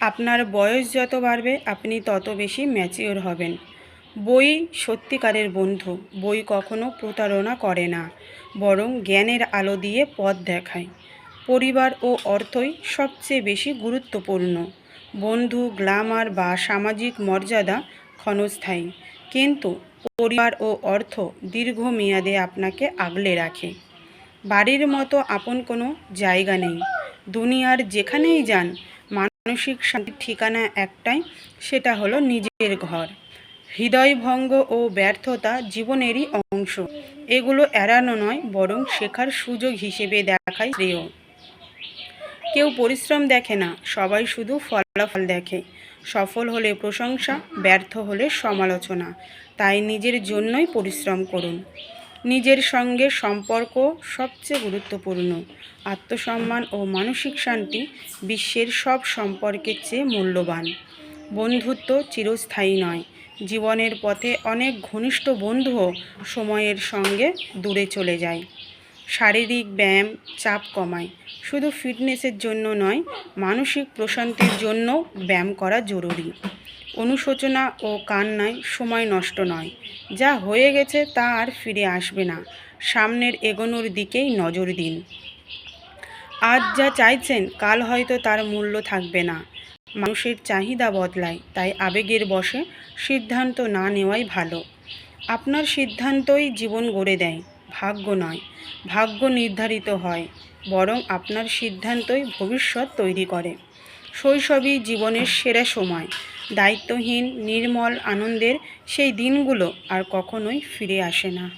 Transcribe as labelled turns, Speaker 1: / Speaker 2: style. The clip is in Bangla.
Speaker 1: আপনার বয়স যত বাড়বে আপনি তত বেশি ম্যাচিওর হবেন। বই সত্যিকারের বন্ধু। বই কখনো প্রতারণা করে না, বরং জ্ঞানের আলো দিয়ে পথ দেখায়। পরিবার ও অর্থই সবচেয়ে বেশি গুরুত্বপূর্ণ। বন্ধু, গ্ল্যামার বা সামাজিক মর্যাদা ক্ষণস্থায়ী, কিন্তু পরিবার ও অর্থ দীর্ঘমেয়াদে আপনাকে আগলে রাখে। বাড়ির মতো আপন কোনো জায়গা নেই। দুনিয়ার যেখানেই যান, মানসিক শান্তির ঠিকানা একটাই, সেটা হলো নিজের ঘর। হৃদয়ভঙ্গ ও ব্যর্থতা জীবনেরই অংশ। এগুলো এড়ানো নয়, বরং শেখার সুযোগ হিসেবে দেখাই শ্রেয়। কেউ পরিশ্রম দেখে না, সবাই শুধু ফলাফল দেখে। সফল হলে প্রশংসা, ব্যর্থ হলে সমালোচনা। তাই নিজের জন্যই পরিশ্রম করুন। নিজের সঙ্গে সম্পর্ক সবচেয়ে গুরুত্বপূর্ণ। আত্মসম্মান ও মানসিক শান্তি বিশ্বের সব সম্পর্কের চেয়ে মূল্যবান। বন্ধুত্ব চিরস্থায়ী নয়। জীবনের পথে অনেক ঘনিষ্ঠ বন্ধুও সময়ের সঙ্গে দূরে চলে যায়। শারীরিক ব্যায়াম চাপ কমায়। শুধু ফিটনেসের জন্য নয়, মানসিক প্রশান্তির জন্য ব্যায়াম করা জরুরি। অনুশোচনা ও কান্নায় সময় নষ্ট নয়। যা হয়ে গেছে তা আর ফিরে আসবে না। সামনের এগোনোর দিকেই নজর দিন। আজ যা চাইছেন কাল হয়তো তার মূল্য থাকবে না। মানুষের চাহিদা বদলায়, তাই আবেগের বশে সিদ্ধান্ত না নেওয়াই ভালো। আপনার সিদ্ধান্তই জীবন গড়ে দেয়, ভাগ্য নয়। ভাগ্য নির্ধারিত হয়, বরং আপনার সিদ্ধান্তই ভবিষ্যৎ তৈরি করে। শৈশবই জীবনের সেরা সময়। দায়িত্বহীন নির্মল আনন্দের সেই দিনগুলো আর কখনোই ফিরে আসে না।